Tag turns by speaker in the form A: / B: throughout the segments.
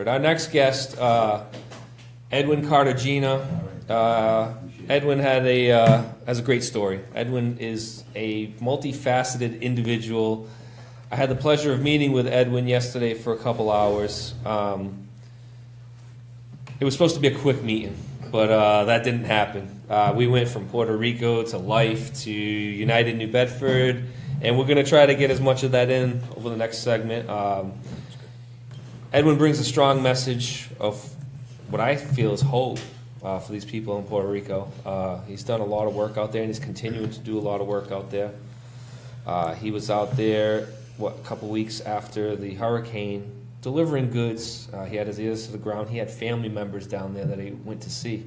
A: Our next guest, Edwin Cartagena. Edwin has a great story. Edwin is a multifaceted individual. I had the pleasure of meeting with Edwin yesterday for a couple hours. It was supposed to be a quick meeting, but that didn't happen. We went from Puerto Rico to life to United New Bedford, and we're going to try to get as much of that in over the next segment. Edwin brings a strong message of what I feel is hope for these people in Puerto Rico. He's done a lot of work out there, and he's continuing to do a lot of work out there. He was out there, a couple weeks after the hurricane, delivering goods. He had his ears to the ground. He had family members down there that he went to see.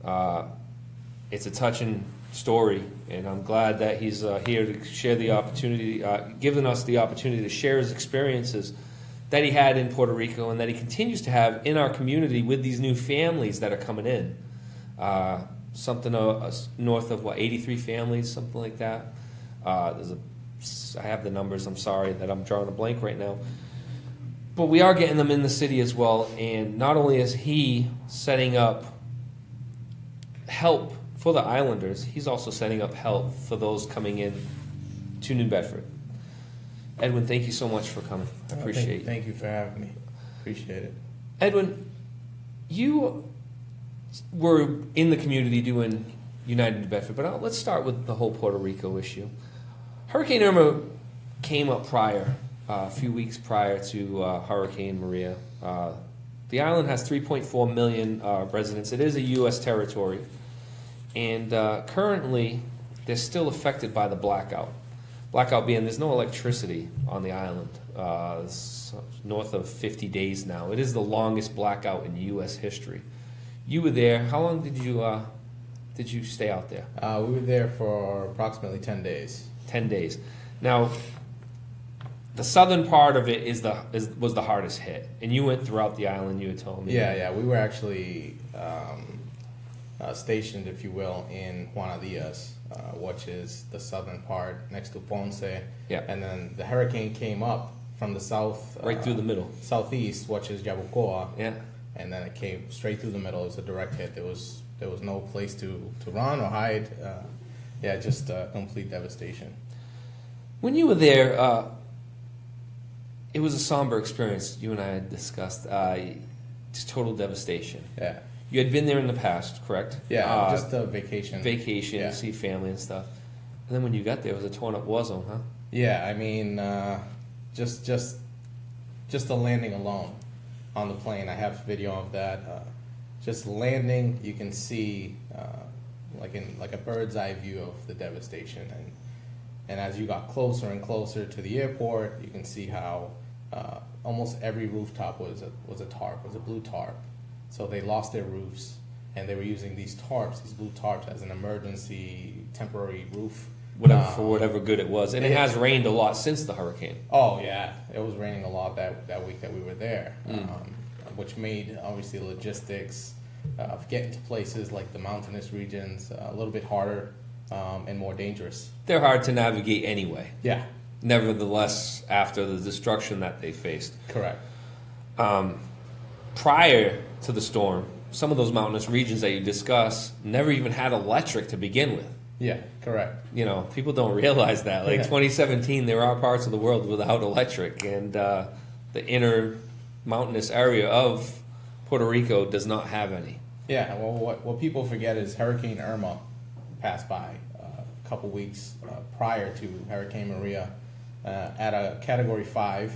A: It's a touching story, and I'm glad that he's here to share the opportunity, giving us the opportunity to share his experiences that he had in Puerto Rico and that he continues to have in our community with these new families that are coming in. Something north of, 83 families, something like that. I have the numbers, I'm sorry that I'm drawing a blank right now. But we are getting them in the city as well, and not only is he setting up help for the islanders, he's also setting up help for those coming in to New Bedford. Edwin, thank you so much for coming. I appreciate it.
B: Thank you for having me. Appreciate it.
A: Edwin, you were in the community doing United New Bedford, but let's start with the whole Puerto Rico issue. Hurricane Irma came up a few weeks prior to Hurricane Maria. The island has 3.4 million residents. It is a U.S. territory, and currently they're still affected by the blackout. Blackout being there's no electricity on the island. It's north of 50 days now. It is the longest blackout in U.S. history. You were there. How long did you stay out there?
B: We were there for approximately 10 days.
A: 10 days. Now, the southern part of it was the hardest hit, and you went throughout the island. You had told me.
B: Yeah. We were actually stationed, if you will, in Juana Diaz, which is the southern part next to Ponce.
A: Yeah.
B: And then the hurricane came up from the south,
A: right through the middle,
B: southeast, which is Yabucoa.
A: Yeah.
B: And then it came straight through the middle. It was a direct hit. There was no place to run or hide. Just complete devastation.
A: When you were there, it was a somber experience. You and I had discussed just total devastation.
B: Yeah.
A: You had been there in the past, correct?
B: Yeah, just a vacation.
A: Vacation, see family and stuff. And then when you got there, it was a torn-up war zone, huh?
B: Yeah, I mean, just the landing alone on the plane. I have video of that. Just landing, you can see like a bird's eye view of the devastation. And as you got closer and closer to the airport, you can see how almost every rooftop was a tarp, was a blue tarp. So they lost their roofs, and they were using these blue tarps, as an emergency temporary roof.
A: For whatever good it was. And it has rained a lot since the hurricane.
B: Oh, yeah. It was raining a lot that week that we were there, which made, obviously, logistics of getting to places like the mountainous regions a little bit harder and more dangerous.
A: They're hard to navigate anyway.
B: Yeah.
A: Nevertheless, after the destruction that they faced.
B: Correct.
A: Prior to the storm, some of those mountainous regions that you discuss never even had electric to begin with.
B: Yeah, correct.
A: You know, people don't realize that. Like 2017, there are parts of the world without electric, and the inner mountainous area of Puerto Rico does not have any.
B: Yeah, well, what people forget is Hurricane Irma passed by a couple weeks prior to Hurricane Maria at a Category 5.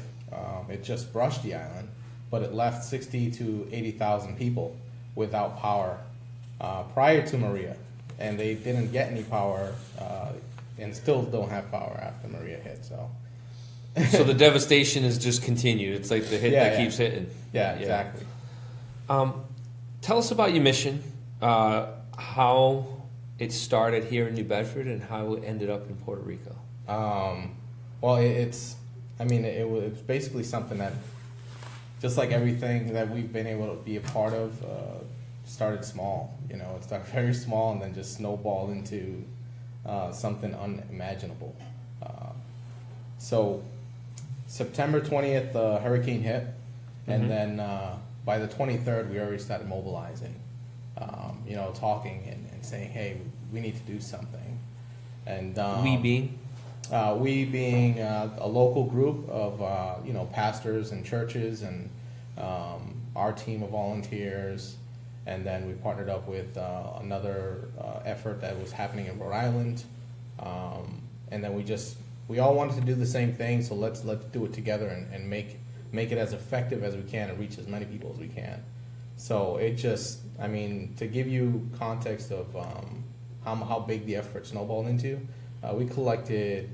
B: It just brushed the island, but it left 60 to 80,000 people without power prior to Maria, and they didn't get any power and still don't have power after Maria hit. So
A: the devastation has just continued. It's like the hit that keeps hitting.
B: Yeah, exactly.
A: Tell us about your mission, how it started here in New Bedford, and how it ended up in Puerto Rico.
B: Well, it was basically something that, just like everything that we've been able to be a part of, started small. You know, it started very small and then just snowballed into something unimaginable. So September 20th, the hurricane hit, And then by the 23rd, we already started mobilizing, talking and saying, hey, we need to do something. And
A: we being?
B: We being a local group of, pastors and churches and our team of volunteers. And then we partnered up with another effort that was happening in Rhode Island. And then we all wanted to do the same thing, so let's do it together and make it as effective as we can and reach as many people as we can. So to give you context of how big the effort snowballed into, we collected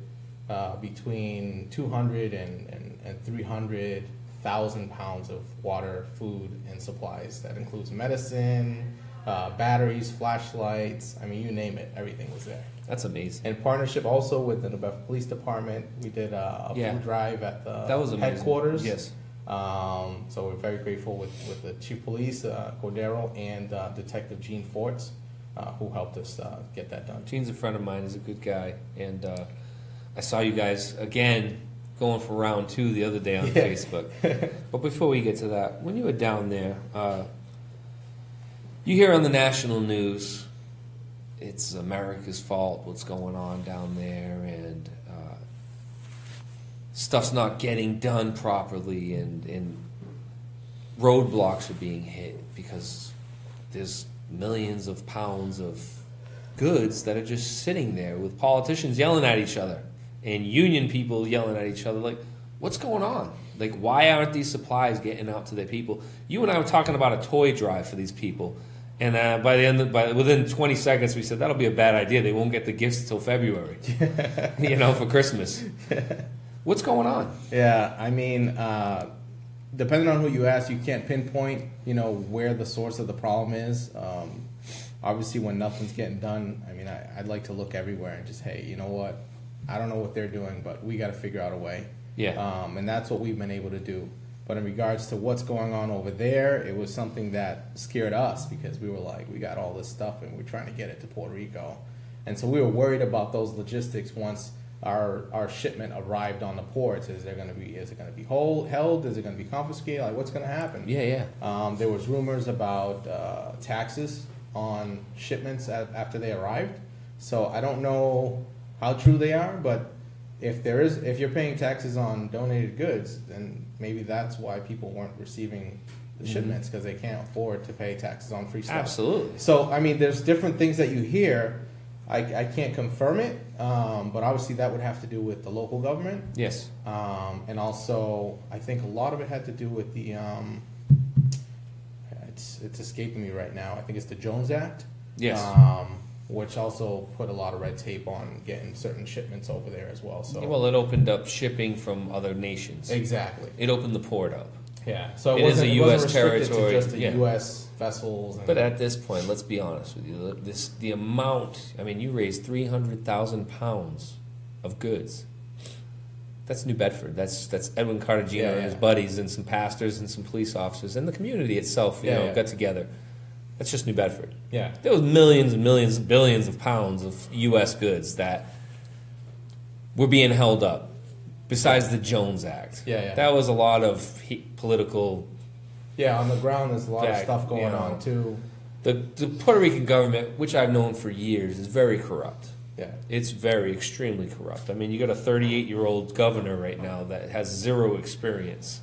B: between 200 and 300,000 pounds of water, food, and supplies. That includes medicine, batteries, flashlights. I mean, you name it, everything was there.
A: That's amazing.
B: In partnership also with the Bedford Police Department, we did a food drive at the headquarters.
A: Yes.
B: So we're very grateful with the Chief Police, Cordero, and Detective Gene Forts, who helped us get that done.
A: Gene's a friend of mine. He's a good guy. And I saw you guys, again, going for round 2 the other day on Facebook. But before we get to that, when you were down there, you hear on the national news, it's America's fault, what's going on down there, and stuff's not getting done properly, and roadblocks are being hit because there's millions of pounds of goods that are just sitting there with politicians yelling at each other and union people yelling at each other. Like, what's going on? Like, why aren't these supplies getting out to their people? You and I were talking about a toy drive for these people. And within 20 seconds, we said, that'll be a bad idea. They won't get the gifts until February, for Christmas. What's going on?
B: Yeah, I mean, depending on who you ask, you can't pinpoint, where the source of the problem is. Obviously, when nothing's getting done, I mean, I'd like to look everywhere and just, hey, you know what? I don't know what they're doing, but we got to figure out a way.
A: Yeah.
B: And that's what we've been able to do. But in regards to what's going on over there, it was something that scared us because we were like, we got all this stuff and we're trying to get it to Puerto Rico. And so we were worried about those logistics once our shipment arrived on the ports. Is it going to be held? Is it going to be confiscated? Like, what's going to happen?
A: Yeah.
B: There was rumors about taxes on shipments after they arrived. So I don't know how true they are, but if you're paying taxes on donated goods, then maybe that's why people weren't receiving the shipments, because they can't afford to pay taxes on free stuff.
A: Absolutely.
B: So, I mean, there's different things that you hear. I can't confirm it, but obviously that would have to do with the local government.
A: Yes.
B: And also, I think a lot of it had to do with the, it's escaping me right now. I think it's the Jones Act.
A: Yes.
B: Which also put a lot of red tape on getting certain shipments over there as well. So,
A: well, it opened up shipping from other nations.
B: Exactly.
A: It opened the port up.
B: Yeah. So
A: it is a U.S. territory.
B: To just the U.S. vessels.
A: But at this point, let's be honest with you. The amount. I mean, you raised 300,000 pounds of goods. That's New Bedford. That's Edwin Cartagena and his buddies and some pastors and some police officers and the community itself. Got together. That's just New Bedford.
B: Yeah.
A: There was millions and millions, billions of pounds of U.S. goods that were being held up. Besides the Jones Act.
B: Yeah.
A: That was a lot of political.
B: Yeah, on the ground there's a lot of stuff going on too.
A: The Puerto Rican government, which I've known for years, is very corrupt.
B: Yeah.
A: It's extremely corrupt. I mean, you got a 38-year-old governor right now that has zero experience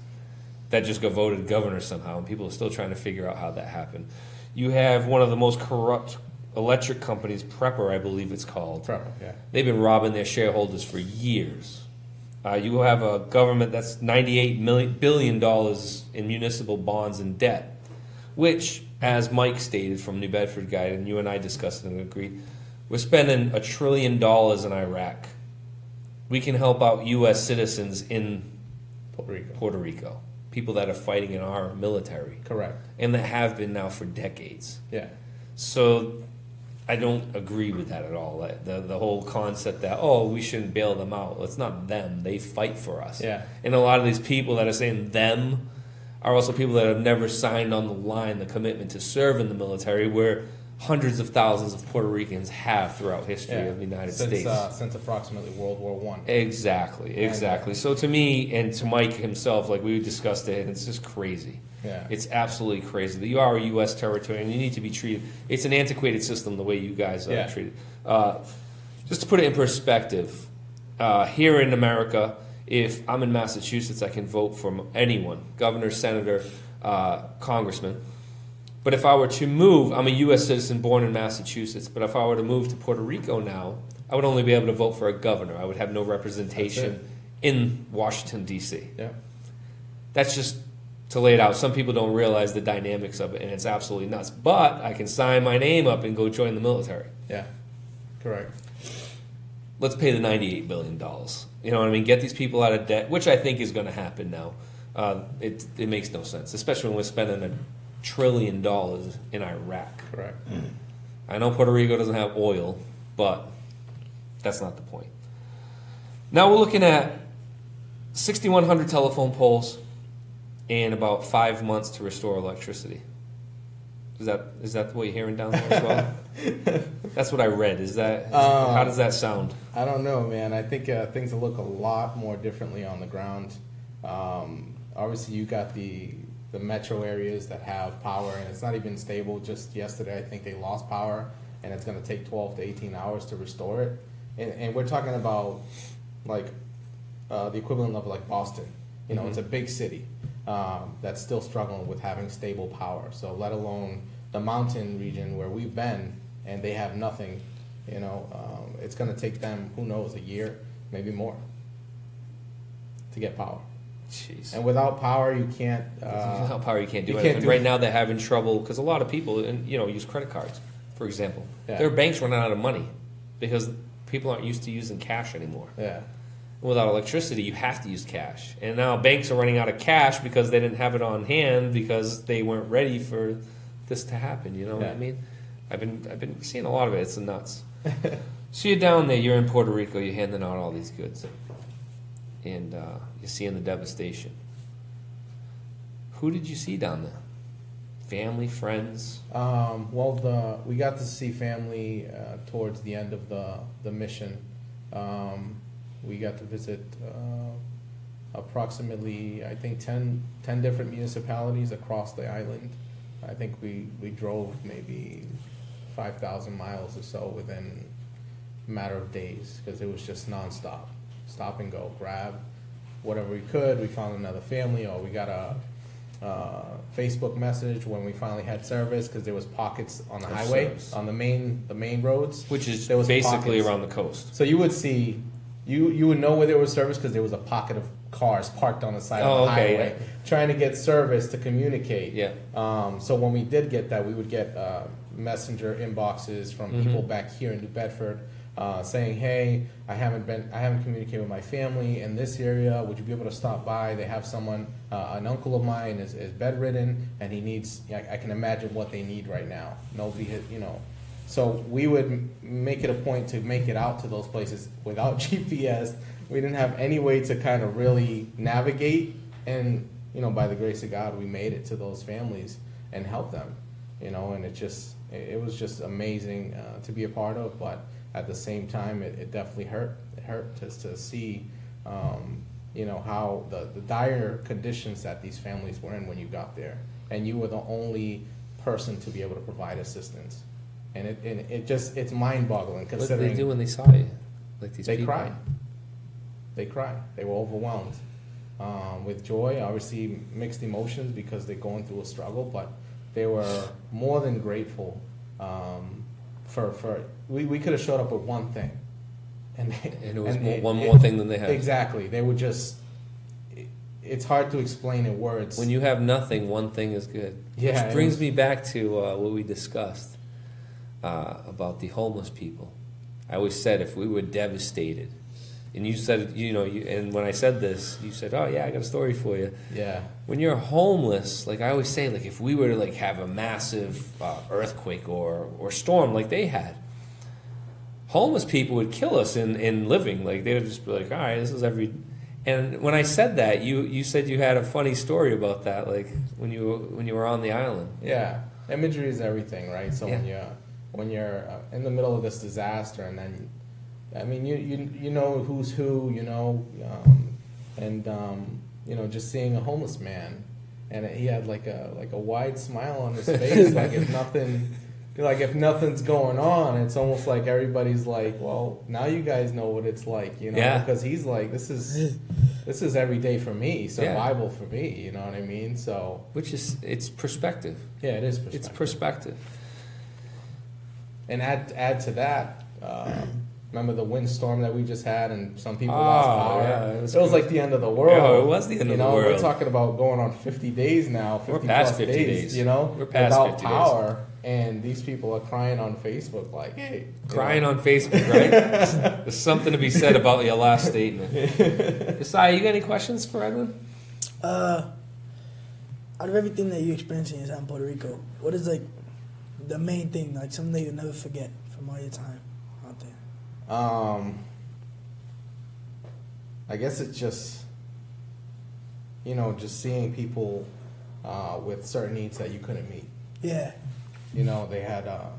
A: that just got voted governor somehow, and people are still trying to figure out how that happened. You have one of the most corrupt electric companies, Prepper, I believe it's called.
B: Prepper, yeah.
A: They've been robbing their shareholders for years. You have a government that's $98 billion in municipal bonds and debt, which, as Mike stated from New Bedford Guide, and you and I discussed it and agreed, we're spending $1 trillion in Iraq. We can help out U.S. citizens in Puerto Rico, people that are fighting in our military.
B: Correct.
A: And that have been now for decades.
B: Yeah.
A: So I don't agree with that at all. The whole concept that, we shouldn't bail them out. Well, it's not them. They fight for us.
B: Yeah.
A: And a lot of these people that are saying them are also people that have never signed on the line the commitment to serve in the military, where hundreds of thousands of Puerto Ricans have throughout history of the United States.
B: Since approximately World War I.
A: Exactly. So to me and to Mike himself, like we discussed it, and it's just crazy.
B: Yeah.
A: It's absolutely crazy. You are a U.S. territory, and you need to be treated. It's an antiquated system the way you guys are treated. Just to put it in perspective, here in America, if I'm in Massachusetts, I can vote for anyone, governor, senator, congressman. But if I were to move, I'm a U.S. citizen born in Massachusetts, but if I were to move to Puerto Rico now, I would only be able to vote for a governor. I would have no representation in Washington, D.C.
B: Yeah.
A: That's just to lay it out. Some people don't realize the dynamics of it, and it's absolutely nuts. But I can sign my name up and go join the military.
B: Yeah, correct.
A: Let's pay the $98 billion. You know what I mean? Get these people out of debt, which I think is going to happen now. It makes no sense, especially when we're spending $1 trillion in Iraq.
B: Correct.
A: I know Puerto Rico doesn't have oil, but that's not the point. Now we're looking at 6,100 telephone poles and about 5 months to restore electricity. Is that what you're hearing down there as well? That's what I read. How does that sound?
B: I don't know, man. I think things will look a lot more differently on the ground. Obviously, you got the metro areas that have power, and it's not even stable. Just yesterday, I think they lost power, and it's going to take 12 to 18 hours to restore it. And we're talking about like the equivalent of like Boston. You know, it's a big city that's still struggling with having stable power. So let alone the mountain region where we've been, and they have nothing. You know, it's going to take them, who knows, a year, maybe more, to get power.
A: Jeez.
B: And without power, you can't.
A: Without power, you can't do anything. Right now, they're having trouble because a lot of people, use credit cards, for example.
B: Yeah.
A: Their banks running out of money because people aren't used to using cash anymore.
B: Yeah.
A: Without electricity, you have to use cash, and now banks are running out of cash because they didn't have it on hand because they weren't ready for this to happen. You know what I mean? I've been seeing a lot of it. It's nuts. So you're down there. You're in Puerto Rico. You're handing out all these goods, and you're seeing the devastation. Who did you see down there? Family, friends?
B: We got to see family towards the end of the mission. We got to visit approximately, I think, 10 different municipalities across the island. I think we drove maybe 5,000 miles or so within a matter of days because it was just nonstop. Stop and go, grab whatever we could. We found another family, or we got a Facebook message when we finally had service because there was pockets on the highway, on the main roads.
A: Which is
B: there was
A: basically
B: pockets
A: around the coast.
B: So you would see, you would know where there was service because there was a pocket of cars parked on the side of the highway trying to get service to communicate.
A: Yeah.
B: So when we did get that, we would get messenger inboxes from people back here in New Bedford saying, "Hey, I haven't communicated with my family in this area. Would you be able to stop by? They have someone, an uncle of mine is bedridden, and he needs. I can imagine what they need right now. Nobody had, So we would make it a point to make it out to those places without GPS. We didn't have any way to kind of really navigate, and by the grace of God, we made it to those families and helped them. And it was just amazing to be a part of, but at the same time, it definitely hurt. It hurt to see, how the dire conditions that these families were in when you got there, and you were the only person to be able to provide assistance. And it's mind-boggling considering.
A: What did they do when they saw you? Like these people?
B: They cried. They were overwhelmed with joy. Obviously, mixed emotions because they're going through a struggle, but they were more than grateful for. We could have showed up with one thing, and
A: it was one more thing than they had.
B: Exactly. They were just. It's hard to explain in words.
A: When you have nothing, one thing is good.
B: Yeah,
A: which brings me back to what we discussed. About the homeless people. I always said if we were devastated, and you said, and when I said this, you said, "Oh yeah, I got a story for you."
B: Yeah.
A: When you're homeless, like I always say, like if we were to have a massive earthquake or storm like they had, homeless people would kill us in living. Like they would just be like, "All right, this is every." And when I said that, you said you had a funny story about that, like when you were on the island.
B: Yeah, imagery is everything, right? So when you're in the middle of this disaster, and then, I mean, you know who's who, you know, you know, just seeing a homeless man, and he had like a wide smile on his face, like if nothing's going on, it's almost like everybody's like, well, now you guys know what it's like, you know, because he's like, this is every day for me, survival for me, you know what I mean? So,
A: it's perspective.
B: Yeah, it is perspective.
A: It's perspective.
B: And add to that, remember the windstorm that we just had, and some people lost power?
A: Yeah,
B: it was like the end of the world.
A: Yeah, it was the end of the world.
B: We're talking about going on 50 days now, 50
A: We're past
B: plus
A: 50
B: days, you know,
A: we're past
B: without
A: 50
B: power.
A: days.
B: And these people are crying on Facebook like, hey.
A: Crying on Facebook, right? There's something to be said about your last statement. Isaiah, you got any questions for Edwin?
C: Out of everything that you experienced in Puerto Rico, what is like the main thing, like something that you'll never forget from all your time out there?
B: I guess it's just, you know, just seeing people with certain needs that you couldn't meet.
C: Yeah.
B: You know, they had a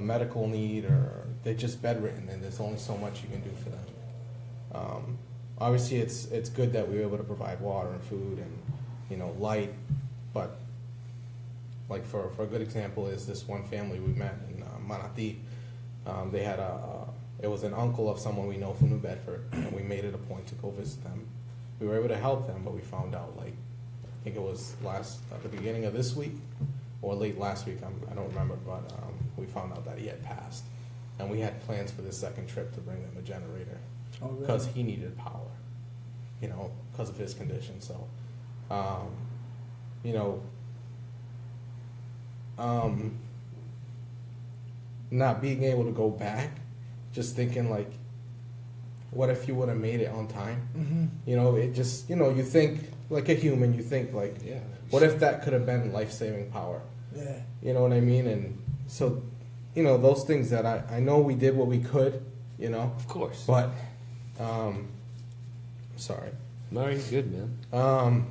B: medical need, or they're just bedridden, and there's only so much you can do for them. Obviously, it's good that we were able to provide water and food and, you know, light, but like for a good example is this one family we met in Manatí. They had it was an uncle of someone we know from New Bedford, and we made it a point to go visit them. We were able to help them, but we found out, like, I think it was at the beginning of this week or late last week, I don't remember, but we found out that he had passed. And we had plans for this second trip to bring them a generator because he needed power, you know, because of his condition. So, you know, not being able to go back, just thinking like, what if you would have made it on time?
C: Mm-hmm.
B: You know, it just, you know, you think like a human, you think like, what if that could have been life-saving power?
C: Yeah.
B: You know what I mean? And so, you know, those things that I know we did what we could, you know.
A: Of course.
B: But, sorry.
A: No, you're good, man.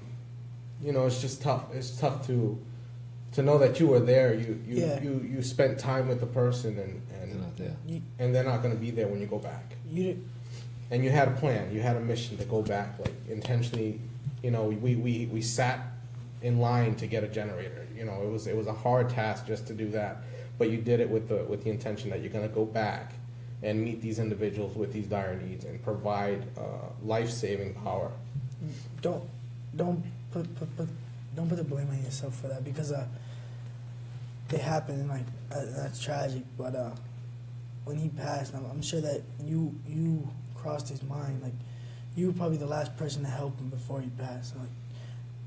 B: You know, it's just tough. It's tough to know that you were there. You spent time with the person, and
A: They're not there.
B: and they're not going to be there when you go back. And you had a plan. You had a mission to go back, like intentionally. You know, we sat in line to get a generator. You know, it was a hard task just to do that, but you did it with the intention that you're going to go back and meet these individuals with these dire needs and provide life-saving power.
C: Don't put the blame on yourself for that, because it happened, and like that's tragic. But when he passed, I'm sure that you crossed his mind. Like, you were probably the last person to help him before he passed. So, like,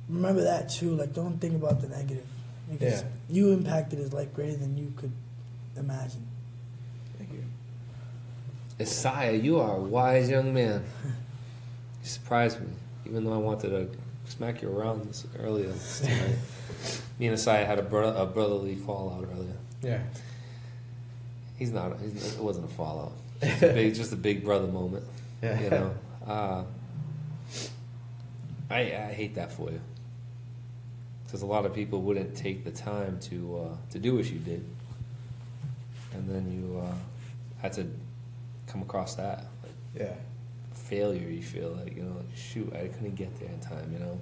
C: remember that too. Like, don't think about the negative, because you impacted his life greater than you could imagine.
B: Thank you.
A: Isaiah, you are a wise young man. You surprised me, even though I wanted to smack you around this earlier. Me and Isaiah had a brotherly fallout earlier.
B: Yeah.
A: It wasn't a fallout. Just a big brother moment.
B: Yeah.
A: You know. I hate that for you, because a lot of people wouldn't take the time to do what you did, and then you had to come across that failure. You feel like, you know, shoot, I couldn't get there in time. You know,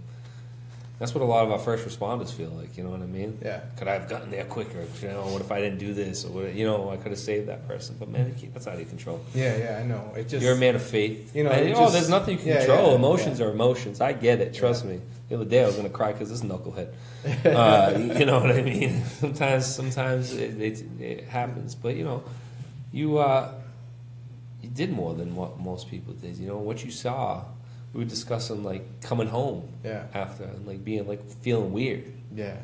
A: that's what a lot of our first responders feel like. You know what I mean?
B: Yeah. Could
A: I have gotten there quicker? You know, what if I didn't do this? Or what, you know, I could have saved that person. But man, that's out of your control.
B: Yeah, I know. It just,
A: you're a man of faith.
B: You know,
A: there's nothing you can control. Emotions are emotions. I get it. Trust me. The other day I was going to cry because this knucklehead. You know what I mean? Sometimes it happens. But, you know, you did more than what most people did. You know, what you saw, we were discussing, like, coming home after, and, like, being, like, feeling weird.
B: Yeah.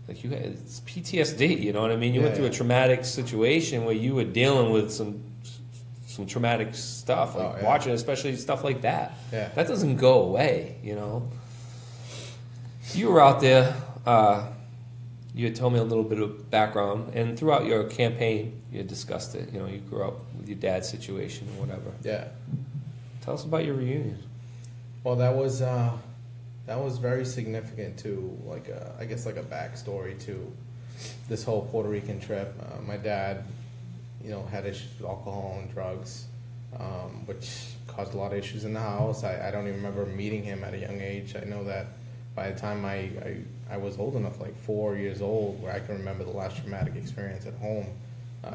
A: Like, it's PTSD, you know what I mean? You went through a traumatic situation where you were dealing with some traumatic stuff, like watching, especially stuff like that.
B: Yeah.
A: That doesn't go away, you know? You were out there, you had told me a little bit of background, and throughout your campaign, you had discussed it. You know, you grew up with your dad's situation or whatever.
B: Yeah.
A: Tell us about your reunion.
B: Well, that was very significant to, like, I guess, like a backstory to this whole Puerto Rican trip. My dad, had issues with alcohol and drugs, which caused a lot of issues in the house. I don't even remember meeting him at a young age. I know that by the time I was old enough, like 4 years old, where I can remember the last traumatic experience at home,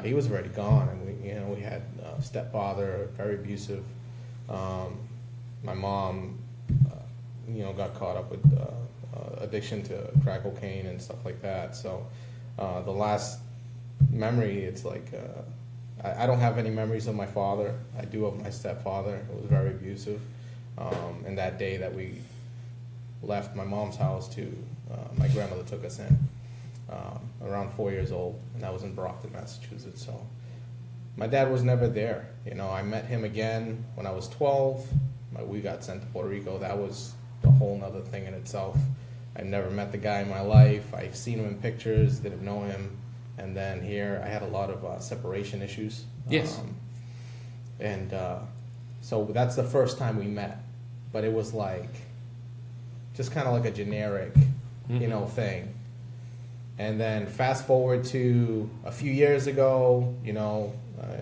B: he was already gone. And we had a stepfather, very abusive. My mom, got caught up with addiction to crack cocaine and stuff like that. So the last memory, it's like I don't have any memories of my father. I do of my stepfather. It was very abusive. And that day that we left my mom's house to my grandmother took us in around 4 years old, and that was in Brockton, Massachusetts. So my dad was never there. I met him again when I was 12. We got sent to Puerto Rico. That was a whole nother thing in itself. I never met the guy in my life. I've seen him in pictures, didn't know him. And then here, I had a lot of separation issues.
A: Yes.
B: So that's the first time we met. But it was like, just kind of like a generic, thing. And then fast forward to a few years ago,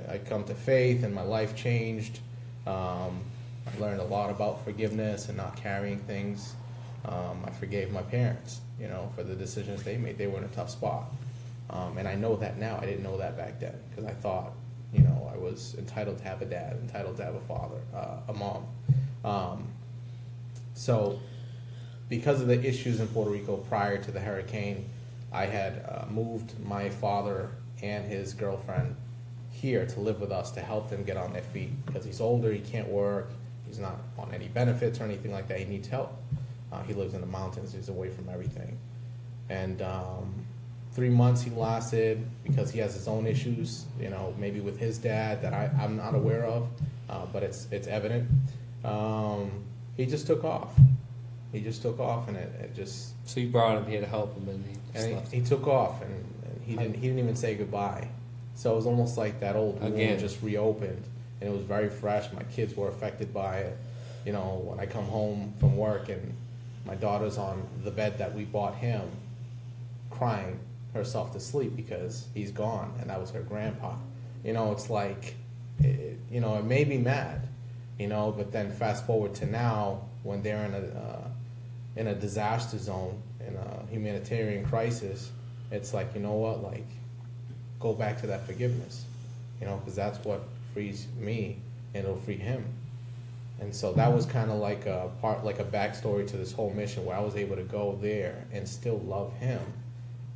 B: I come to faith and my life changed. I learned a lot about forgiveness and not carrying things. I forgave my parents, for the decisions they made. They were in a tough spot. And I know that now. I didn't know that back then because I thought, I was entitled to have a dad, entitled to have a father, a mom. So because of the issues in Puerto Rico prior to the hurricane, I had moved my father and his girlfriend here to live with us to help them get on their feet because he's older, he can't work, he's not on any benefits or anything like that, he needs help. He lives in the mountains, he's away from everything. And 3 months he lasted because he has his own issues, maybe with his dad that I'm not aware of, but it's evident. He just took off. And it just...
A: So you brought him here to help him, and
B: he took off, and he didn't even say goodbye. So it was almost like that old wound just reopened, and it was very fresh. My kids were affected by it. When I come home from work and my daughter's on the bed that we bought him, crying herself to sleep because he's gone, and that was her grandpa. It's like, it made me mad, but then fast forward to now when they're in a disaster zone, in a humanitarian crisis, it's like, go back to that forgiveness, because that's what frees me, and it'll free him. And so that was kind of like a backstory to this whole mission where I was able to go there and still love him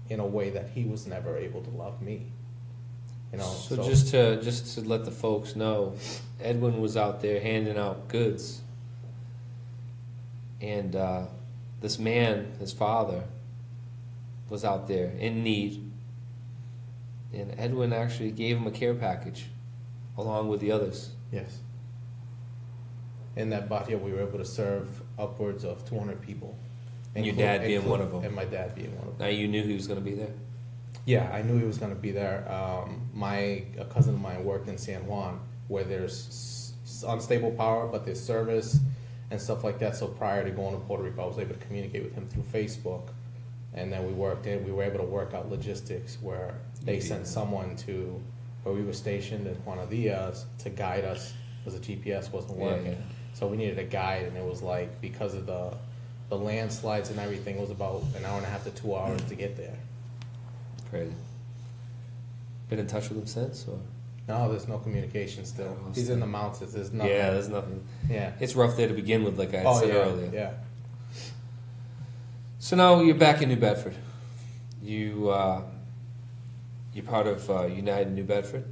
B: in a way that he was never able to love me.
A: So just to let the folks know, Edwin was out there handing out goods, and this man, his father, was out there in need, and Edwin actually gave him a care package along with the others.
B: Yes. In that barrio, we were able to serve upwards of 200 people.
A: And your dad being one of them.
B: And my dad being one of them.
A: Now you knew he was going to be there?
B: Yeah, I knew he was going to be there. A cousin of mine worked in San Juan, where there's unstable power, but there's service and stuff like that. So prior to going to Puerto Rico, I was able to communicate with him through Facebook. And then we were able to work out logistics where they sent someone to where we were stationed in Juana Diaz to guide us because the GPS wasn't working. Yeah. So we needed a guide, and it was like, because of the landslides and everything, it was about an hour and a half to 2 hours to get there.
A: Crazy. Been in touch with him since? Or?
B: No, there's no communication still. He's in the mountains. There's nothing.
A: Yeah, there's nothing.
B: Yeah.
A: It's rough there to begin with, like I said earlier.
B: Yeah.
A: So now you're back in New Bedford. You're part of United New Bedford,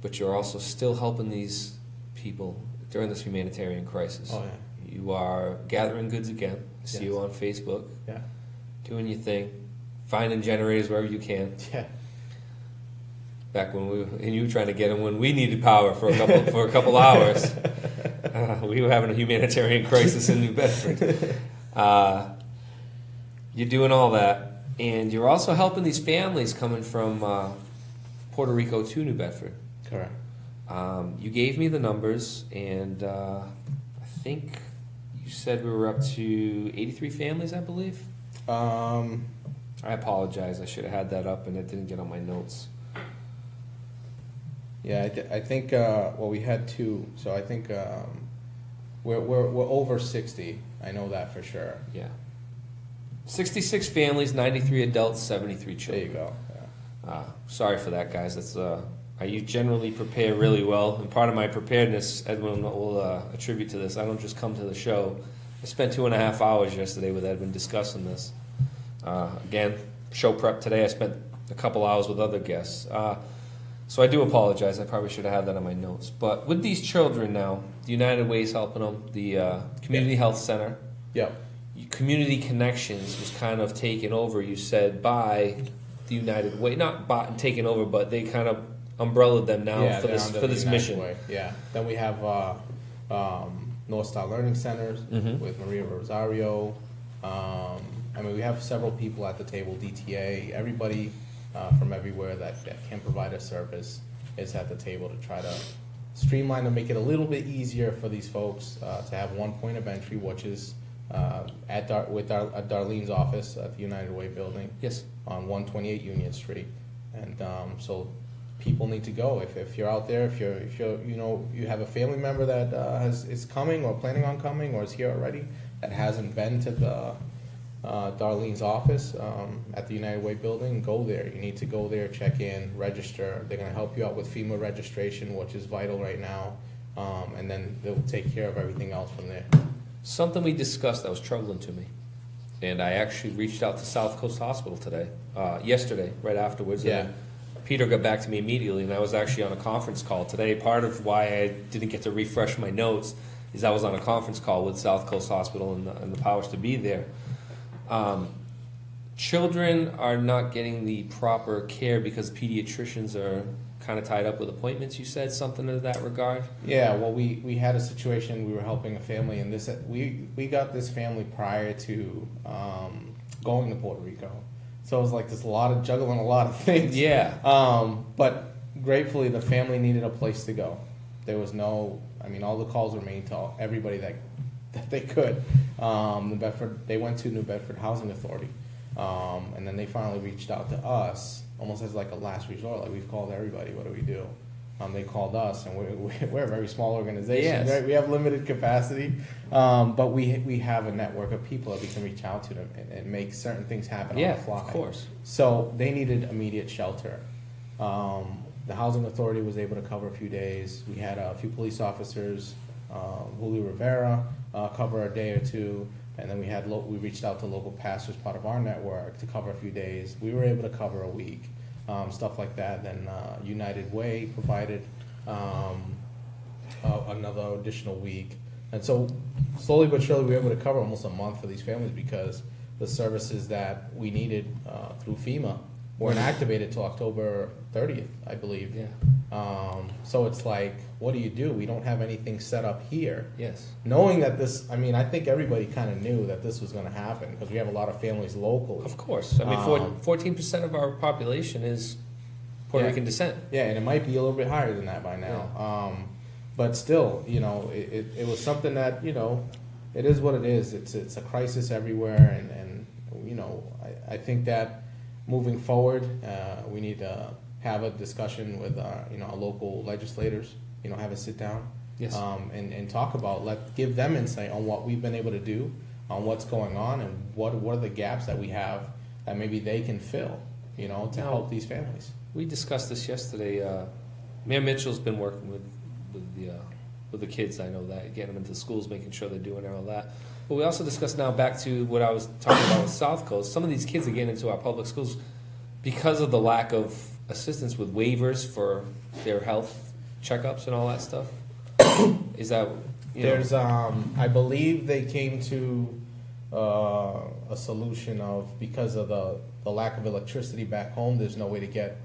A: but you're also still helping these people during this humanitarian crisis.
B: Oh, yeah.
A: You are gathering goods again. I see you on Facebook.
B: Yeah.
A: Doing your thing. Finding generators wherever you can.
B: Yeah.
A: Back when you were trying to get them when we needed power for a couple hours. We were having a humanitarian crisis in New Bedford. You're doing all that, and you're also helping these families coming from Puerto Rico to New Bedford.
B: Correct.
A: You gave me the numbers, and I think you said we were up to 83 families, I believe.
B: I
A: I apologize. I should have had that up, and it didn't get on my notes.
B: Yeah, I think well, we had two, so I think we're over 60. I know that for sure.
A: Yeah. 66 families, 93 adults, 73 children.
B: There you go. Yeah.
A: Sorry for that, guys. That's I generally prepare really well, and part of my preparedness, Edwin will attribute to this. I don't just come to the show. I spent 2.5 hours yesterday with Edwin discussing this. Again, show prep today. I spent a couple hours with other guests. So I do apologize. I probably should have had that on my notes. But with these children now, the United Way is helping them. The Community Health Center.
B: Yep.
A: Community Connections was kind of taken over, you said, by the United Way. Not bought and taken over, but they kind of umbrellaed them now for this mission.
B: Way. Yeah. Then we have North Star Learning Centers with Maria Rosario. I mean, we have several people at the table, DTA, everybody from everywhere that can provide a service is at the table to try to streamline and make it a little bit easier for these folks to have one point of entry, which is at Darlene's office at the United Way building.
A: Yes.
B: On 128 Union Street. And so people need to go. If you're out there, if you're you have a family member that is coming or planning on coming or is here already that hasn't been to the Darlene's office at the United Way building, go there. You need to go there, check in, register. They're going to help you out with FEMA registration, which is vital right now, and then they'll take care of everything else from there.
A: Something we discussed that was troubling to me, and I actually reached out to South Coast Hospital yesterday, right afterwards.
B: Yeah.
A: And Peter got back to me immediately, and I was actually on a conference call today. Part of why I didn't get to refresh my notes is I was on a conference call with South Coast Hospital and the powers to be there. Children are not getting the proper care because pediatricians are kind of tied up with appointments. You said something to that regard?
B: Yeah, well, we had a situation. We were helping a family, and we got this family prior to going to Puerto Rico. So it was like there's a lot of juggling, a lot of things.
A: Yeah.
B: But gratefully, the family needed a place to go. There was no, I mean, all the calls were made to everybody that they could. They went to New Bedford Housing Authority, and then they finally reached out to us, almost as like a last resort. Like, we've called everybody. What do we do? They called us, and we're a very small organization.
A: Yes.
B: Right? We have limited capacity, but we have a network of people that we can reach out to them and make certain things happen on the fly.
A: Of course.
B: So they needed immediate shelter. The housing authority was able to cover a few days. We had a few police officers, Julio Rivera, cover a day or two, and then we reached out to local pastors, part of our network, to cover a few days. We were able to cover a week, stuff like that. Then United Way provided another additional week, and so slowly but surely we were able to cover almost a month for these families because the services that we needed through FEMA weren't activated till October 30th, I believe.
A: Yeah.
B: So it's like, what do? We don't have anything set up here.
A: Yes.
B: Knowing that this, I mean, I think everybody kind of knew that this was going to happen because we have a lot of families locally.
A: Of course. I mean, 14% of our population is Puerto Rican descent.
B: Yeah, and it might be a little bit higher than that by now.
A: Yeah.
B: But still, it was something that, it is what it is. It's a crisis everywhere, and I think that moving forward, we need to have a discussion with our local legislators. Have a sit down,
A: yes,
B: and talk about give them insight on what we've been able to do, on what's going on, and what are the gaps that we have that maybe they can fill, to help these families.
A: We discussed this yesterday. Mayor Mitchell's been working with the kids. I know that, getting them into schools, making sure they're doing all that. But we also discussed now, back to what I was talking about with South Coast, some of these kids are getting into our public schools because of the lack of assistance with waivers for their health checkups and all that stuff. Is that,
B: There's, I believe they came to a solution of, because of the lack of electricity back home, there's no way to get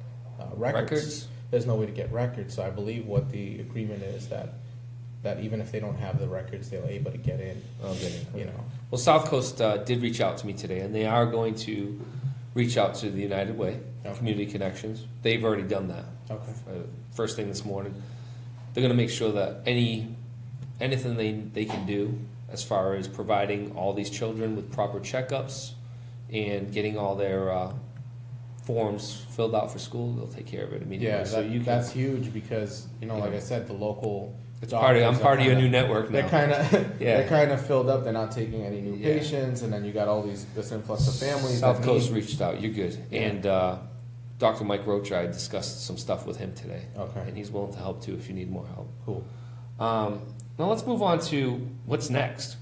B: records. There's no way to get records. So I believe what the agreement is that even if they don't have the records, they're able to get in.
A: Well, South Coast did reach out to me today, and they are going to reach out to the United Way, Community Connections. They've already done that.
B: Okay.
A: First thing this morning. They're going to make sure that anything they can do as far as providing all these children with proper checkups, and getting all their forms filled out for school, they'll take care of it immediately.
B: Yeah,
A: so
B: that's huge because like I said, the local.
A: I'm part of your new network now.
B: They're kind of filled up. They're not taking any new patients, and then you got all this influx of families.
A: South Coast reached out. You're good. Yeah. And Dr. Mike Roach, I discussed some stuff with him today.
B: Okay.
A: And he's willing to help too if you need more help.
B: Cool.
A: Now let's move on to what's next.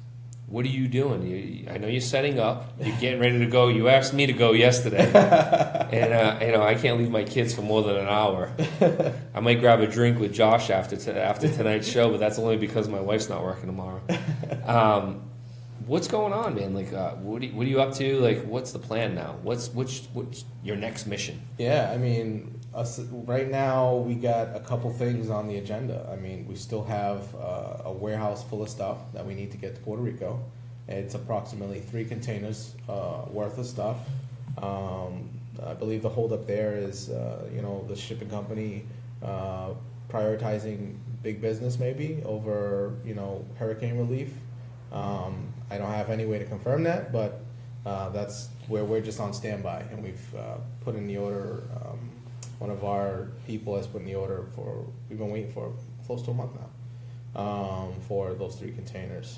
A: What are you doing? I know you're setting up. You're getting ready to go. You asked me to go yesterday, and I can't leave my kids for more than an hour. I might grab a drink with Josh after tonight's show, but that's only because my wife's not working tomorrow. What's going on, man? Like, what are you up to? Like, what's the plan now? What's your next mission?
B: Yeah, I mean, right now we got a couple things on the agenda. I mean, we still have a warehouse full of stuff that we need to get to Puerto Rico. It's approximately 3 containers worth of stuff. I believe the holdup there is, the shipping company prioritizing big business maybe over, hurricane relief. I don't have any way to confirm that, but that's where we're just on standby, and we've put in the order. One of our people has put in the order we've been waiting for close to a month now for those 3 containers.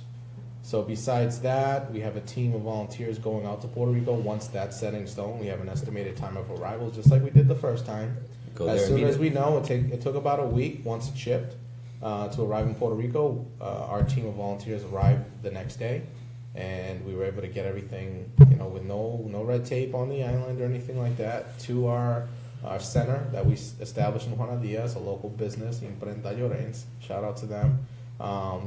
B: So besides that, we have a team of volunteers going out to Puerto Rico. Once that's set in stone, we have an estimated time of arrival, just like we did the first time. As soon as we know, it took about a week once it shipped to arrive in Puerto Rico. Our team of volunteers arrived the next day, and we were able to get everything, with no red tape on the island or anything like that, to our center that we established in Juana Diaz, a local business, Imprenta Llorens. Shout out to them.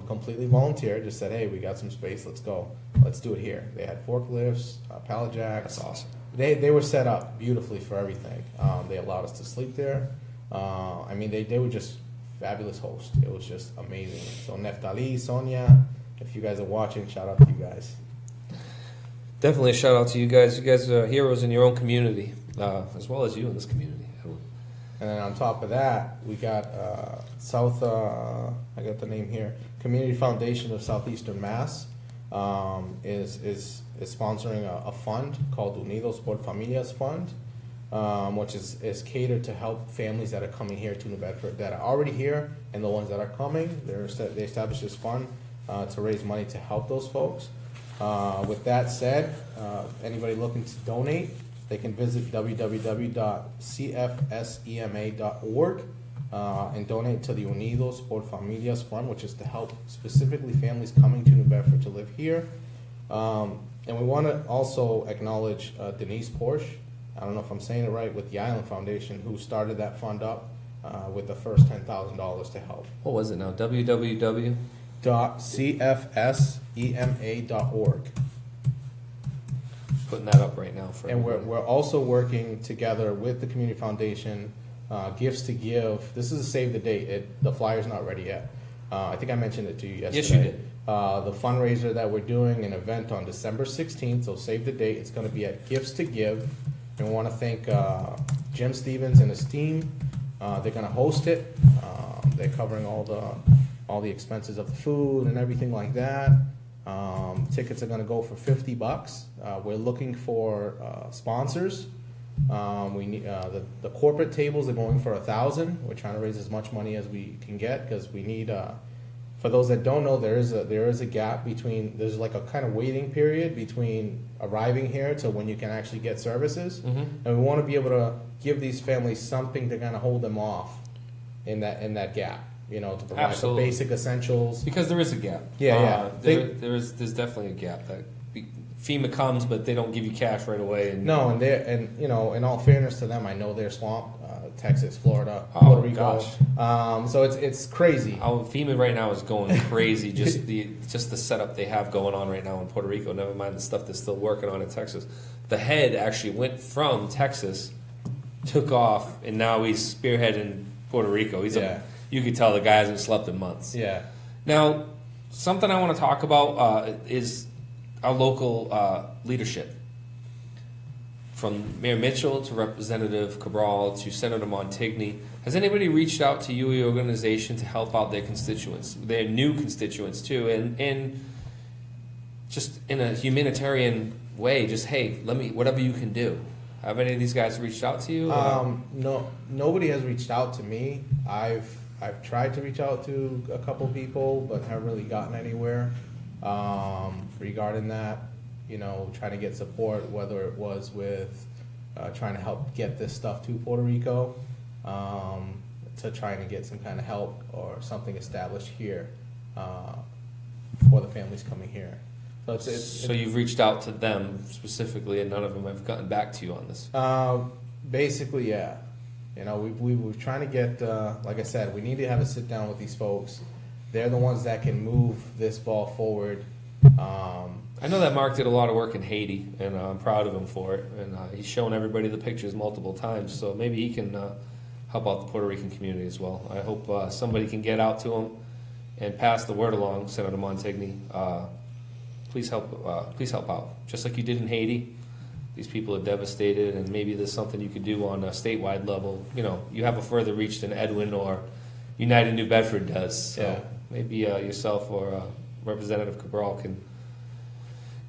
B: Completely volunteer, just said, hey, we got some space, let's go. Let's do it here. They had forklifts, pallet jacks.
A: That's awesome.
B: They were set up beautifully for everything. They allowed us to sleep there. They were just fabulous hosts. It was just amazing. So Neftali, Sonia, if you guys are watching, shout out to you guys.
A: Definitely a shout out to you guys. You guys are heroes in your own community, as well as you in this community.
B: And then on top of that, we got I got the name here, Community Foundation of Southeastern Mass is sponsoring a fund called Unidos por Familias Fund, which is catered to help families that are coming here to New Bedford, that are already here, and the ones that are coming. They established this fund to raise money to help those folks. With that said, anybody looking to donate, they can visit www.cfsema.org and donate to the Unidos por Familias Fund, which is to help specifically families coming to New Bedford to live here. And we want to also acknowledge Denise Porsche, I don't know if I'm saying it right, with the Island Foundation, who started that fund up with the first $10,000 to help.
A: What was it now?
B: www.cfsema.org.
A: Putting that up right now for
B: and
A: everybody.
B: we're also working together with the Community Foundation, Gifts to Give. This is a save the date. The flyer's not ready yet. I think I mentioned it to you yesterday.
A: Yes, you did.
B: The fundraiser that we're doing, an event on December 16th, so save the date. It's going to be at Gifts to Give. And we want to thank Jim Stevens and his team. They're going to host it. They're covering all the expenses of the food and everything like that. Tickets are going to go for $50. We're looking for sponsors. We need the corporate tables are going for $1,000. We're trying to raise as much money as we can get because we need. For those that don't know, there is a gap between. There's like a kind of waiting period between arriving here to when you can actually get services, and we want to be able to give these families something to kind of hold them off in that gap. To provide the basic essentials.
A: Because there is a gap.
B: Yeah.
A: There's definitely a gap. That FEMA comes, but they don't give you cash right away.
B: And in all fairness to them, I know they're swamped. Texas, Florida, Puerto Rico.
A: Gosh.
B: So it's crazy.
A: FEMA right now is going crazy. just the setup they have going on right now in Puerto Rico. Never mind the stuff they're still working on in Texas. The head actually went from Texas, took off, and now he's spearheading Puerto Rico. You could tell the guy hasn't slept in months.
B: Yeah.
A: Now, something I want to talk about is our local leadership. From Mayor Mitchell to Representative Cabral to Senator Montigny, has anybody reached out to you or your organization to help out their constituents, their new constituents too, and just in a humanitarian way, just, hey, let me, whatever you can do. Have any of these guys reached out to you?
B: No, nobody has reached out to me. I've tried to reach out to a couple people, but haven't really gotten anywhere regarding that. You know, trying to get support, whether it was with trying to help get this stuff to Puerto Rico, to trying to get some kind of help or something established here for the families coming here.
A: So you've reached out to them specifically, and none of them have gotten back to you on this?
B: Basically, yeah. You know, we're trying to get, like I said, we need to have a sit down with these folks. They're the ones that can move this ball forward.
A: I know that Mark did a lot of work in Haiti, and I'm proud of him for it. And he's shown everybody the pictures multiple times, so maybe he can help out the Puerto Rican community as well. I hope somebody can get out to him and pass the word along, Senator Montigny. Please help out, just like you did in Haiti. These people are devastated, and maybe there's something you could do on a statewide level. You know, you have a further reach than Edwin or United New Bedford does. So
B: yeah.
A: Maybe yourself or Representative Cabral can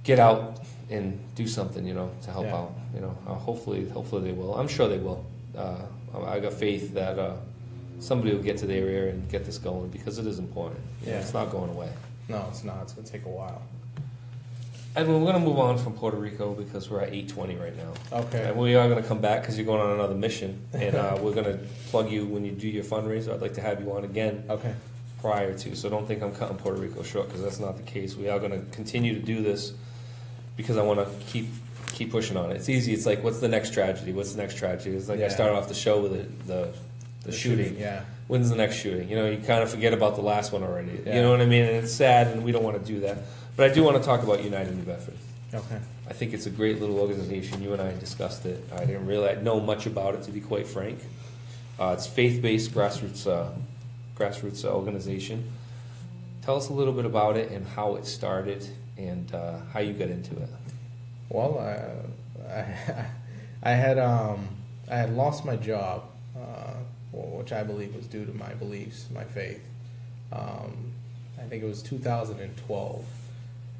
A: get out and do something, you know, to help
B: Yeah.
A: out. You know, hopefully they will. I'm sure they will. I got faith that somebody will get to the area and get this going, because it is important. You know,
B: Yeah.
A: it's not going away.
B: No, it's not. It's going to take a while.
A: Edwin, we're going to move on from Puerto Rico because we're at 8:20 right now.
B: Okay.
A: And we are going to come back because you're going on another mission, and we're going to plug you when you do your fundraiser. I'd like to have you on again
B: Okay.
A: prior to, so don't think I'm cutting Puerto Rico short, because that's not the case. We are going to continue to do this because I want to keep pushing on it. It's easy. It's like, what's the next tragedy? What's the next tragedy? It's like
B: Yeah.
A: I started off the show with the shooting.
B: Yeah.
A: When's the next shooting? You know, you kind of forget about the last one already.
B: Yeah.
A: You know what I mean? And it's sad, and we don't want to do that. But I do want to talk about United New Bedford.
B: Okay.
A: I think it's a great little organization. You and I discussed it. I didn't really know much about it, to be quite frank. It's faith-based grassroots organization. Tell us a little bit about it and how it started and how you got into it.
B: Well, I had lost my job, which I believe was due to my beliefs, my faith. I think it was 2012,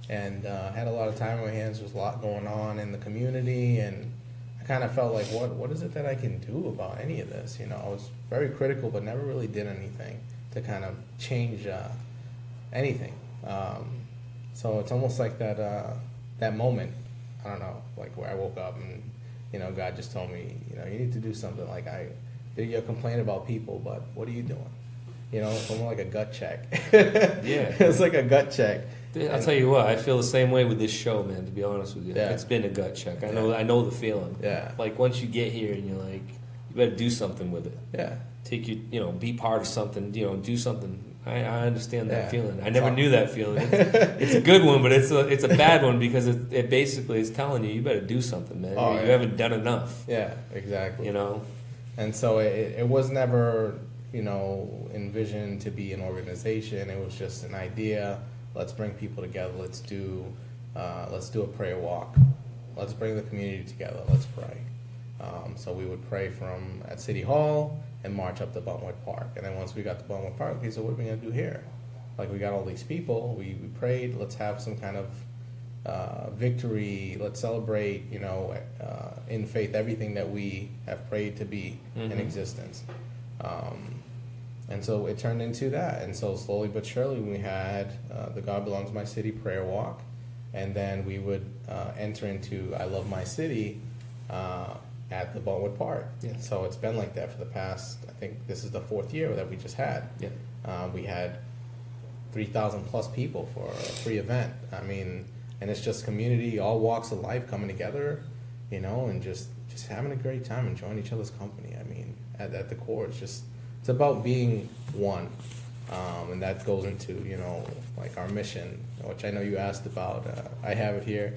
B: and had a lot of time on my hands. There was a lot going on in the community, and I kind of felt like, what is it that I can do about any of this? You know, I was very critical, but never really did anything to kind of change anything. So it's almost like that moment, I don't know, like where I woke up and, you know, God just told me, you know, you need to do something. Like, you're complaining about people, but what are you doing? You know, it's almost like a gut check.
A: Yeah.
B: It's like a gut check.
A: I'll tell you what, I feel the same way with this show, man, to be honest with you.
B: Yeah.
A: It's been a gut check. I know the feeling.
B: Yeah.
A: Like, once you get here and you're like, you better do something with it.
B: Yeah.
A: Take you, you know, be part of something, you know, do something. I understand that
B: Yeah.
A: feeling. I never knew that feeling. It's a good one, but it's a bad one, because it basically is telling you better do something, man.
B: Oh,
A: you
B: yeah.
A: haven't done enough.
B: Yeah, exactly.
A: You know?
B: And so it was never, you know, envisioned to be an organization. It was just an idea. Let's bring people together. Let's do a prayer walk. Let's bring the community together. Let's pray. So we would pray at City Hall and march up to Buttonwood Park. And then once we got to Buttonwood Park, we said, what are we going to do here? Like, we got all these people. We prayed. Let's have some kind of victory. Let's celebrate, you know, in faith, everything that we have prayed to be in existence. And so it turned into that. And so slowly but surely we had the God Belongs to My City prayer walk. And then we would enter into I Love My City at the Buttonwood Park.
A: Yeah.
B: So it's been like that for the past, I think this is the 4th year that we just had.
A: Yeah.
B: We had 3,000 plus people for a free event. I mean, and it's just community, all walks of life coming together, you know, and just having a great time, enjoying each other's company. I mean, at the core, it's about being one. And that goes into, you know, like our mission, which I know you asked about. I have it here.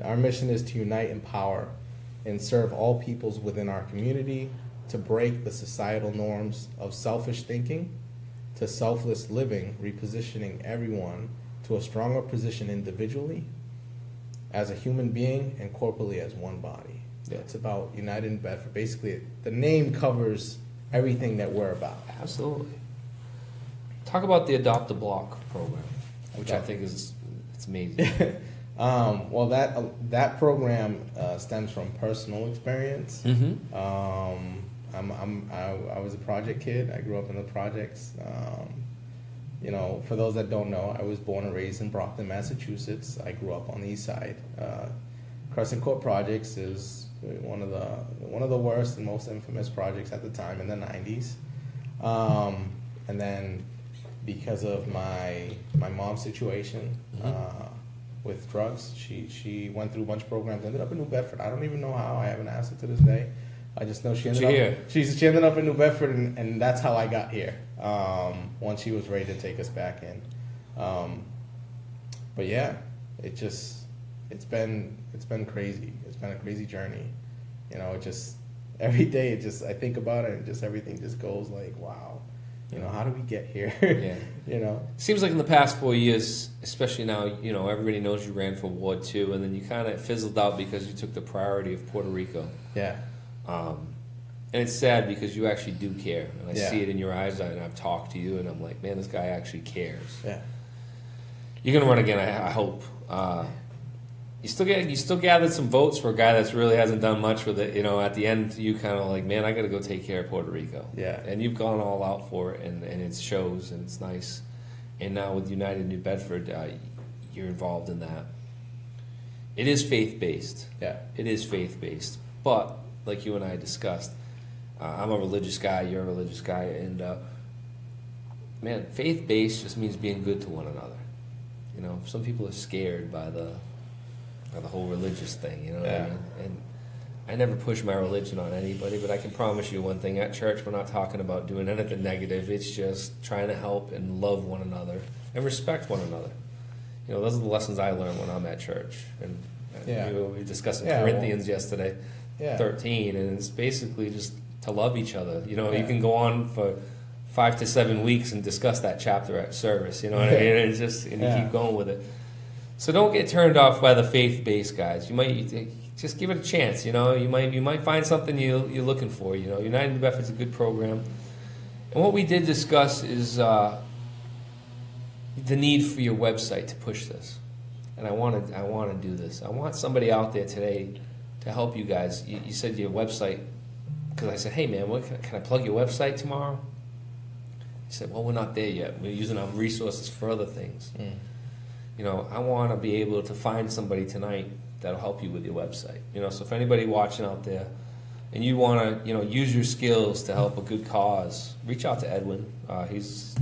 B: Our mission is to unite, empower, and serve all peoples within our community, to break the societal norms of selfish thinking to selfless living, repositioning everyone to a stronger position individually, as a human being, and corporately as one body.
A: Yeah.
B: It's about United in Bedford. Basically, the name covers everything that we're about.
A: Absolutely. Talk about the Adopt a Block program, which I
B: Okay.
A: think it's amazing.
B: Well, that program stems from personal experience.
A: Mm-hmm.
B: I was a project kid. I grew up in the projects. You know, for those that don't know, I was born and raised in Brockton, Massachusetts. I grew up on the east side. Crescent Court Projects is one of the worst and most infamous projects at the time in the 90s. And then because of my mom's situation with drugs, she went through a bunch of programs, ended up in New Bedford. I don't even know how. I haven't asked her to this day. I just know she ended up in New Bedford, and that's how I got here. Once she was ready to take us back in. But yeah, it's been crazy. It's been a crazy journey. You know, every day I think about it, and just everything just goes like, wow. You know, how do we get here?
A: Yeah.
B: You know,
A: seems like in the past 4 years, especially now, you know, everybody knows you ran for Ward 2, and then you kind of fizzled out because you took the priority of Puerto Rico.
B: Yeah.
A: And it's sad because you actually do care, and I see it in your eyes, and I've talked to you, and I'm like, man, this guy actually cares.
B: Yeah.
A: You're gonna run again, I hope. You still gathered some votes for a guy that's really hasn't done much with it. You know, at the end, you kind of like, man, I got to go take care of Puerto Rico.
B: Yeah.
A: And you've gone all out for it, and it shows, and it's nice. And now with United New Bedford, you're involved in that. It is faith-based.
B: Yeah.
A: It is faith-based. But, like you and I discussed, I'm a religious guy, you're a religious guy, and, man, faith-based just means being good to one another. You know, some people are scared by the whole religious thing, you know what I mean? And I never push my religion on anybody, but I can promise you one thing, at church we're not talking about doing anything negative. It's just trying to help and love one another and respect one another. You know, those are the lessons I learned when I'm at church. And we were discussing Corinthians yesterday, 13, and it's basically just to love each other. You know, you can go on for 5 to 7 weeks and discuss that chapter at service, you know what I mean? And it's just, and you keep going with it. So don't get turned off by the faith-based guys. You might just give it a chance. You know, you might find something you're looking for. You know, United New Bedford's a good program, and what we did discuss is the need for your website to push this. And I want to do this. I want somebody out there today to help you guys. You said your website, because I said, hey man, can I plug your website tomorrow? He said, well, we're not there yet. We're using our resources for other things. You know, I want to be able to find somebody tonight that'll help you with your website. You know, so if anybody watching out there and you want to, you know, use your skills to help a good cause, reach out to Edwin. He's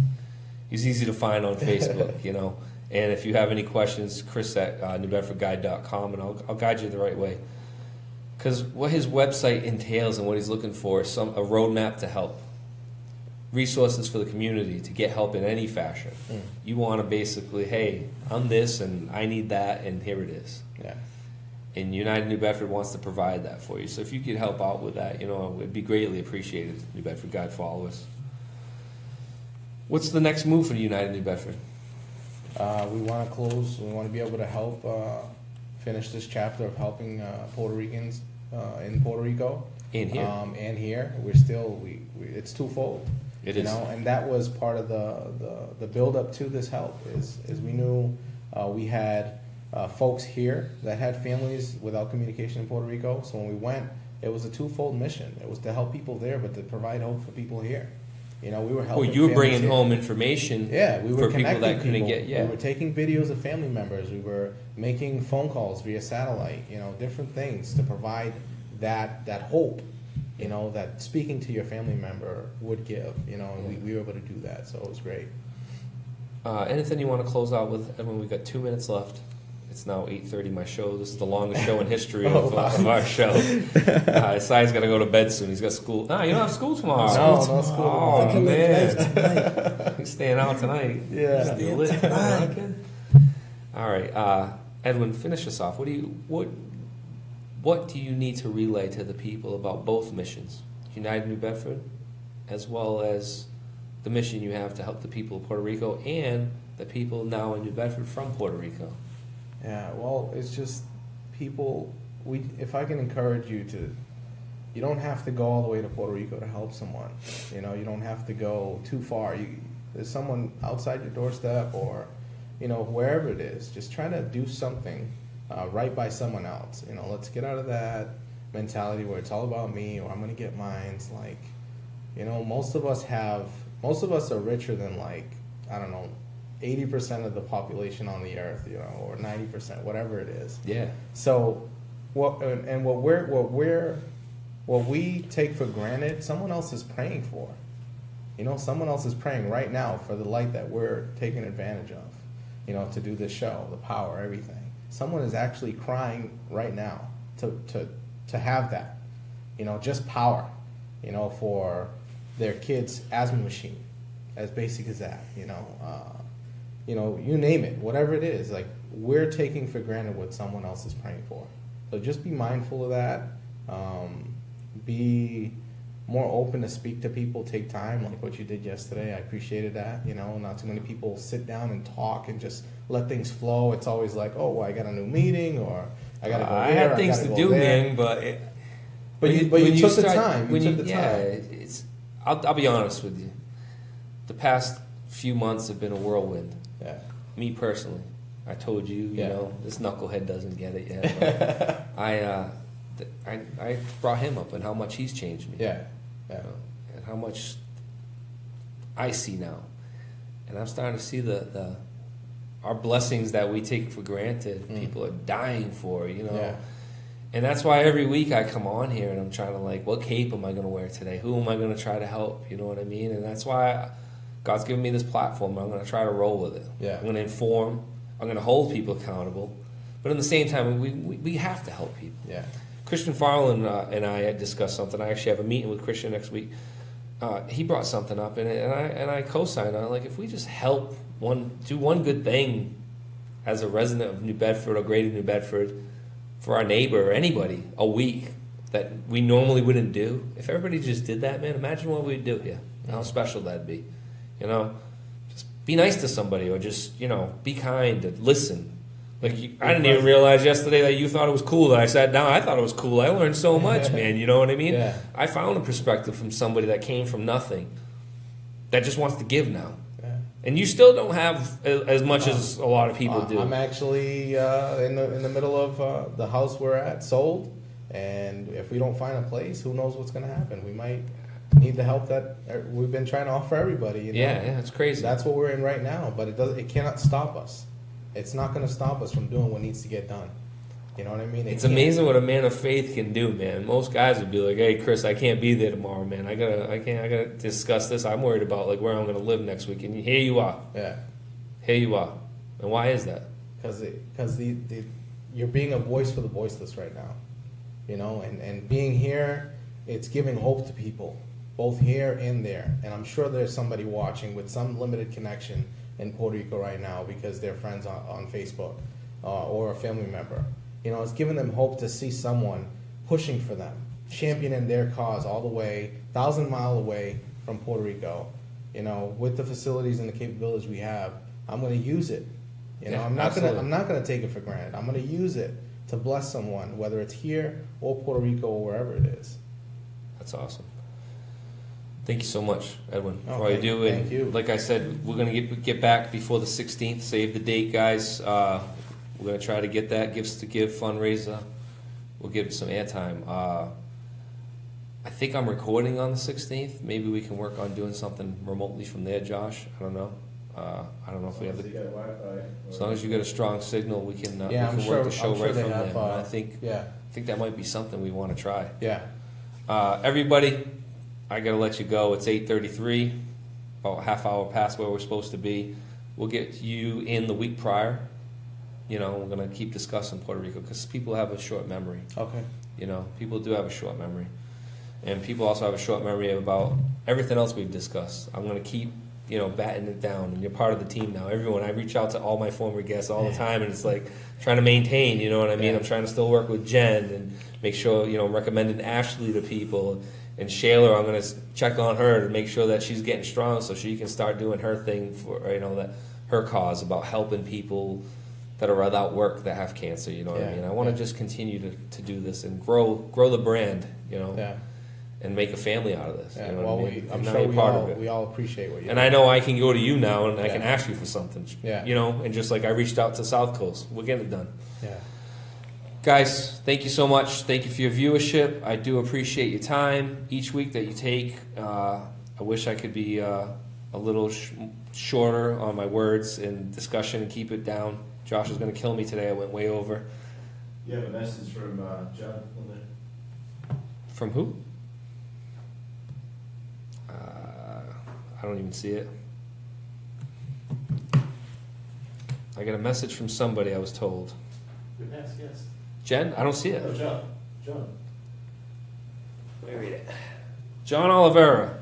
A: easy to find on Facebook, you know. And if you have any questions, Chris at newbedfordguide.com, and I'll guide you the right way. Because what his website entails and what he's looking for is a roadmap to help. Resources for the community to get help in any fashion. You want to basically, hey, I'm this and I need that, and here it is.
B: Yeah.
A: And United New Bedford wants to provide that for you. So if you could help out with that, you know, it'd be greatly appreciated. New Bedford Guide followers. What's the next move for United New Bedford?
B: We want to close. We want to be able to help finish this chapter of helping Puerto Ricans in Puerto Rico.
A: And here.
B: And here. We're still, it's twofold.
A: It
B: you
A: is.
B: know, and that was part of the build up to this help is we knew we had folks here that had families without communication in Puerto Rico. So when we went, it was a twofold mission. It was to help people there, but to provide hope for people here. You know, we were helping.
A: Well, you were bringing
B: here.
A: home information.
B: We were
A: for people that couldn't get.
B: We were taking videos of family members. We were making phone calls via satellite. You know, different things to provide that hope. You know, that speaking to your family member would give, you know, and we were able to do that, so it was great.
A: Anything you want to close out with? Everyone, we've got 2 minutes left. It's now 8:30, my show. This is the longest show in history of our show. Sai's got to go to bed soon. He's got school. No, you don't have school tomorrow.
B: No school.
A: Oh, man. He's staying out tonight.
B: Yeah.
A: All right. Edwin, finish us off. What do you need to relay to the people about both missions, United New Bedford, as well as the mission you have to help the people of Puerto Rico and the people now in New Bedford from Puerto Rico?
B: Yeah, well, it's just people, if I can encourage you to, you don't have to go all the way to Puerto Rico to help someone. You know, you don't have to go too far. There's someone outside your doorstep or, you know, wherever it is, just try to do something right by someone else. You know, let's get out of that mentality where it's all about me or I'm going to get mines. Like, you know, most of us are richer than, like, I don't know, 80% of the population on the earth, you know, or 90%, whatever it is.
A: Yeah.
B: So what we take for granted, someone else is praying for. You know, someone else is praying right now for the light that we're taking advantage of, you know, to do this show, the power, everything. Someone is actually crying right now to have that, you know, just power, you know, for their kid's asthma machine, as basic as that, you know, you name it, whatever it is, like, we're taking for granted what someone else is praying for. So just be mindful of that. Be more open to speak to people, take time, like what you did yesterday. I appreciated that. You know, not too many people sit down and talk and just let things flow. It's always like, oh, well, I got a new meeting, or I got to go there.
A: I had things to do, man, but
B: you took the time. You took the time.
A: I'll be honest with you. The past few months have been a whirlwind.
B: Yeah.
A: Me personally, I told you, you know, this knucklehead doesn't get it yet. But I brought him up and how much he's changed me.
B: Yeah.
A: You know, and how much I see now, and I'm starting to see our blessings that we take for granted. People are dying for, you know.
B: Yeah.
A: And that's why every week I come on here and I'm trying to, like, what cape am I going to wear today? Who am I going to try to help? You know what I mean? And that's why God's given me this platform. I'm going to try to roll with it.
B: Yeah.
A: I'm going to inform. I'm going to hold people accountable. But at the same time, we have to help people.
B: Yeah.
A: Christian Farland and I had discussed something. I actually have a meeting with Christian next week. He brought something up, and I co-signed on it. Like, if we just help do one good thing as a resident of New Bedford or Greater New Bedford for our neighbor or anybody a week that we normally wouldn't do. If everybody just did that, man, imagine what we'd do here. How special that'd be. You know, just be nice to somebody, or just, you know, be kind and listen. Like, I didn't even realize yesterday that you thought it was cool that I sat down. I thought it was cool. I learned so much, man. You know what I mean?
B: Yeah.
A: I found a perspective from somebody that came from nothing, that just wants to give now.
B: Yeah.
A: And you still don't have as much as a lot of people do.
B: I'm actually in the middle of the house we're at, sold. And if we don't find a place, who knows what's going to happen? We might need the help that we've been trying to offer everybody. You know?
A: Yeah, it's crazy.
B: That's what we're in right now. But it cannot stop us. It's not going to stop us from doing what needs to get done. You know what I mean?
A: It's amazing what a man of faith can do, man. Most guys would be like, "Hey, Chris, I can't be there tomorrow, man. I gotta discuss this. I'm worried about, like, where I'm going to live next week." And here you are.
B: Yeah.
A: Here you are. And why is that?
B: Because you're being a voice for the voiceless right now. You know, and being here, it's giving hope to people, both here and there. And I'm sure there's somebody watching with some limited connection in Puerto Rico right now because they're friends on Facebook or a family member. You know, it's giving them hope to see someone pushing for them, championing their cause all the way, 1,000-mile away from Puerto Rico. You know, with the facilities and the capabilities we have, I'm going to use it. You know,
A: Yeah,
B: I'm not
A: absolutely.
B: going to take it for granted. I'm going to use it to bless someone, whether it's here or Puerto Rico or wherever it is.
A: That's awesome. Thank you so much, Edwin, for
B: Oh,
A: all you do. And
B: thank you.
A: like I said, we're going to get back before the 16th. Save the date, guys. We're going to try to get that Gifts to Give fundraiser. We'll give it some airtime. I think I'm recording on the 16th. Maybe we can work on doing something remotely from there, Josh. I don't know. I don't know if we have the. As long as you get a strong signal, we can work the show right from there. And I think that might be something we want to try.
B: Yeah.
A: Everybody, I got to let you go. It's 8:33, about a half hour past where we're supposed to be. We'll get you in the week prior. You know, we're going to keep discussing Puerto Rico because people have a short memory.
B: Okay.
A: You know, people do have a short memory. And people also have a short memory about everything else we've discussed. I'm going to keep, batting it down. And you're part of the team now. Everyone, I reach out to all my former guests all the time, and it's like trying to maintain, you know what I mean?
B: Yeah.
A: I'm trying to still work with Jen and make sure, I'm recommending Ashley to people. And Shayla, I'm going to check on her to make sure that she's getting strong so she can start doing her thing for, her cause about helping people that are without work that have cancer, you know what I mean? I want to just continue to do this and grow the brand, and make a family out of this.
B: Yeah.
A: You know what I mean?
B: I'm
A: Now
B: sure
A: you're part of it.
B: we all appreciate what you do.
A: And I know I can go to you now and I can ask you for something.
B: Yeah.
A: And just like I reached out to South Coast, we're getting it done.
B: Yeah.
A: Guys, thank you so much. Thank you for your viewership. I do appreciate your time each week that you take. I wish I could be a little shorter on my words and discussion and keep it down. Josh is going to kill me today. I went way over.
D: You have a message from John on there.
A: From who? I don't even see it. I got a message from somebody, I was told.
D: Your past guest.
A: Jen? I don't see it.
D: Oh, John. John.
A: Let me read it. John Oliveira.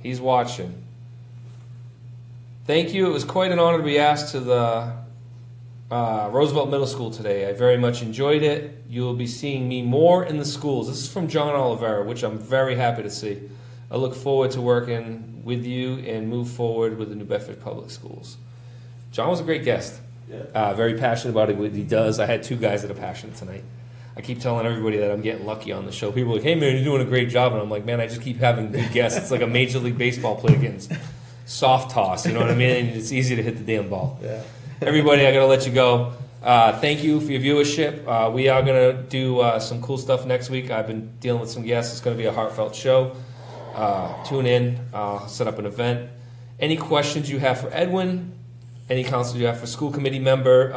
A: He's watching. Thank you. It was quite an honor to be asked to the Roosevelt Middle School today. I very much enjoyed it. You will be seeing me more in the schools. This is from John Oliveira, which I'm very happy to see. I look forward to working with you and move forward with the New Bedford Public Schools. John was a great guest.
D: Yeah.
A: Very passionate about what he does. I had two guys that are passionate tonight. I keep telling everybody that I'm getting lucky on the show. People are like, hey, man, you're doing a great job. And I'm like, man, I just keep having good guests. It's like a Major League Baseball player getting soft toss. You know what I mean? And it's easy to hit the damn ball.
B: Yeah.
A: Everybody, I got to let you go. Thank you for your viewership. We are going to do some cool stuff next week. I've been dealing with some guests. It's going to be a heartfelt show. Tune in. I'll set up an event. Any questions you have for Edwin? Any counsel you have for school committee member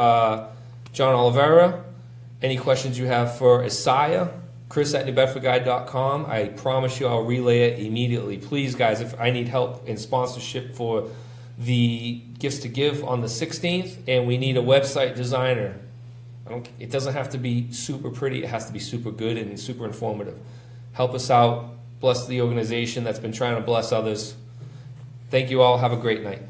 A: John Oliveira? Any questions you have for Isaiah? Chris@NewBedfordGuide.com. I promise you I'll relay it immediately. Please, guys, if I need help in sponsorship for the Gifts to Give on the 16th, and we need a website designer. It doesn't have to be super pretty. It has to be super good and super informative. Help us out. Bless the organization that's been trying to bless others. Thank you all. Have a great night.